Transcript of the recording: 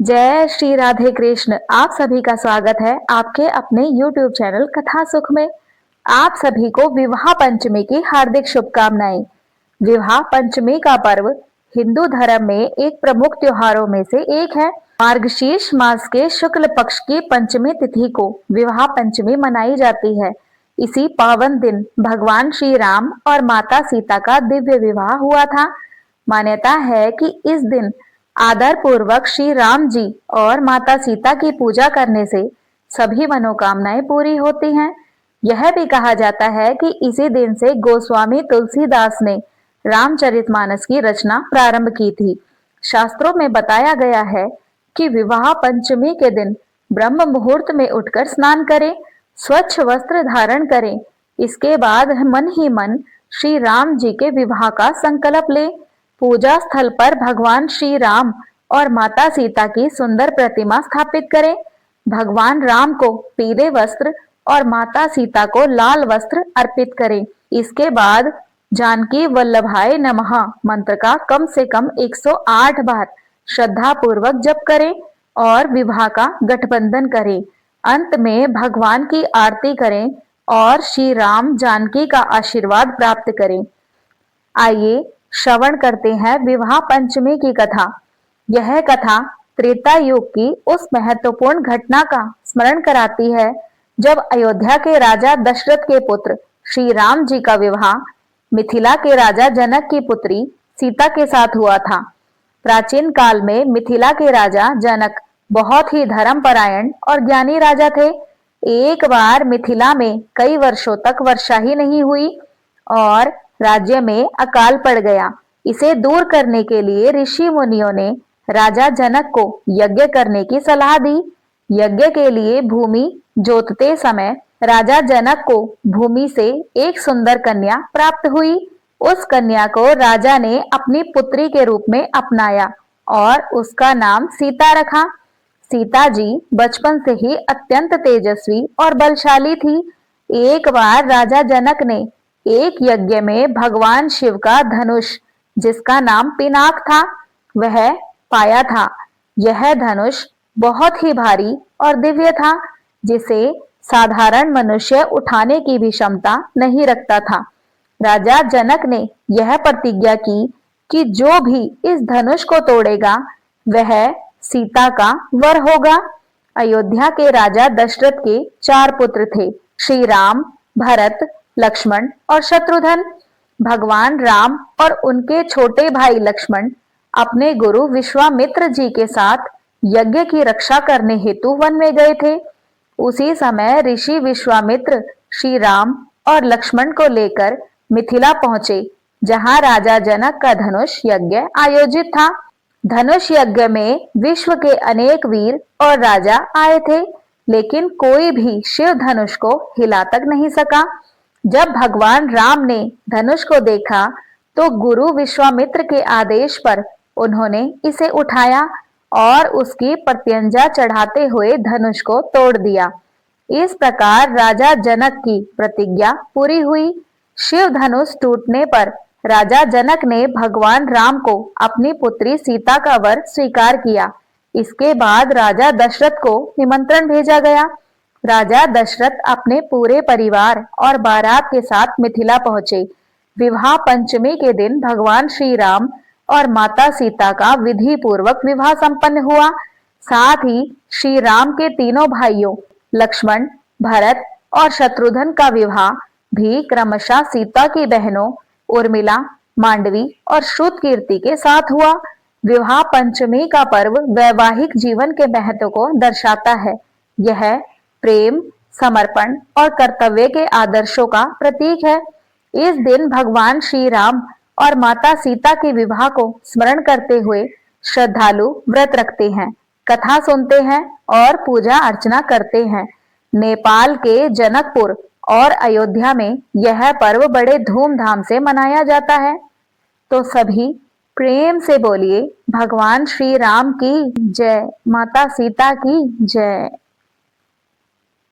जय श्री राधे कृष्ण। आप सभी का स्वागत है आपके अपने YouTube चैनल कथा सुख में। आप सभी को विवाह पंचमी की हार्दिक शुभकामनाएं। विवाह पंचमी का पर्व हिंदू धर्म में एक प्रमुख त्योहारों में से एक है। मार्गशीर्ष मास के शुक्ल पक्ष की पंचमी तिथि को विवाह पंचमी मनाई जाती है। इसी पावन दिन भगवान श्री राम और माता सीता का दिव्य विवाह हुआ था। मान्यता है कि इस दिन आदर पूर्वक श्री राम जी और माता सीता की पूजा करने से सभी मनोकामनाएं पूरी होती हैं। यह भी कहा जाता है कि इसी दिन से गोस्वामी तुलसीदास ने रामचरितमानस की रचना प्रारंभ की थी। शास्त्रों में बताया गया है कि विवाह पंचमी के दिन ब्रह्म मुहूर्त में उठकर स्नान करें, स्वच्छ वस्त्र धारण करें। इसके बाद मन ही मन श्री राम जी के विवाह का संकल्प लें। पूजा स्थल पर भगवान श्री राम और माता सीता की सुंदर प्रतिमा स्थापित करें। भगवान राम को पीले वस्त्र और माता सीता को लाल वस्त्र अर्पित करें। इसके बाद जानकी वल्लभाय नमः मंत्र का कम से कम 108 बार श्रद्धा पूर्वक जप करें और विवाह का गठबंधन करें। अंत में भगवान की आरती करें और श्री राम जानकी का आशीर्वाद प्राप्त करें। आइए श्रवण करते हैं विवाह पंचमी की कथा। यह कथा त्रेता युग की उस महत्वपूर्ण घटना का स्मरण कराती है जब अयोध्या के राजा दशरथ के पुत्र श्री राम जी का विवाह मिथिला के राजा जनक की पुत्री सीता के साथ हुआ था। प्राचीन काल में मिथिला के राजा जनक बहुत ही धर्मपरायण और ज्ञानी राजा थे। एक बार मिथिला में कई वर्षों तक वर्षा ही नहीं हुई और राज्य में अकाल पड़ गया। इसे दूर करने के लिए ऋषि मुनियों ने राजा जनक को यज्ञ करने की सलाह दी। यज्ञ के लिए भूमि जोतते समय राजा जनक को भूमि से एक सुंदर कन्या प्राप्त हुई। उस कन्या को राजा ने अपनी पुत्री के रूप में अपनाया और उसका नाम सीता रखा। सीता जी बचपन से ही अत्यंत तेजस्वी और बलशाली थी। एक बार राजा जनक ने एक यज्ञ में भगवान शिव का धनुष, जिसका नाम पिनाक था, वह पाया था। यह धनुष बहुत ही भारी और दिव्य था, जिसे साधारण मनुष्य उठाने की भी क्षमता नहीं रखता था। राजा जनक ने यह प्रतिज्ञा की कि जो भी इस धनुष को तोड़ेगा वह सीता का वर होगा। अयोध्या के राजा दशरथ के 4 पुत्र थे, श्री राम, भरत, लक्ष्मण और शत्रुघ्न। भगवान राम और उनके छोटे भाई लक्ष्मण अपने गुरु विश्वामित्र जी के साथ यज्ञ की रक्षा करने हेतु वन में गए थे। उसी समय ऋषि विश्वामित्र श्री राम और लक्ष्मण को लेकर मिथिला पहुंचे, जहां राजा जनक का धनुष यज्ञ आयोजित था। धनुष यज्ञ में विश्व के अनेक वीर और राजा आए थे, लेकिन कोई भी शिव धनुष को हिला तक नहीं सका। जब भगवान राम ने धनुष को देखा तो गुरु विश्वामित्र के आदेश पर उन्होंने इसे उठाया और उसकी प्रत्यंजा चढ़ाते हुए धनुष को तोड़ दिया। इस प्रकार राजा जनक की प्रतिज्ञा पूरी हुई। शिव धनुष टूटने पर राजा जनक ने भगवान राम को अपनी पुत्री सीता का वर स्वीकार किया। इसके बाद राजा दशरथ को निमंत्रण भेजा गया। राजा दशरथ अपने पूरे परिवार और बारात के साथ मिथिला पहुंचे। विवाह पंचमी के दिन भगवान श्री राम और माता सीता का विधि पूर्वक विवाह संपन्न हुआ। साथ ही श्री राम के तीनों भाइयों लक्ष्मण, भरत और शत्रुघ्न का विवाह भी क्रमशः सीता की बहनों उर्मिला, मांडवी और श्रुतकीर्ति के साथ हुआ। विवाह पंचमी का पर्व वैवाहिक जीवन के महत्व को दर्शाता है। यह प्रेम, समर्पण और कर्तव्य के आदर्शों का प्रतीक है। इस दिन भगवान श्री राम और माता सीता के विवाह को स्मरण करते हुए श्रद्धालु व्रत रखते हैं, कथा सुनते हैं और पूजा अर्चना करते हैं। नेपाल के जनकपुर और अयोध्या में यह पर्व बड़े धूमधाम से मनाया जाता है। तो सभी प्रेम से बोलिए भगवान श्री राम की जय, माता सीता की जय।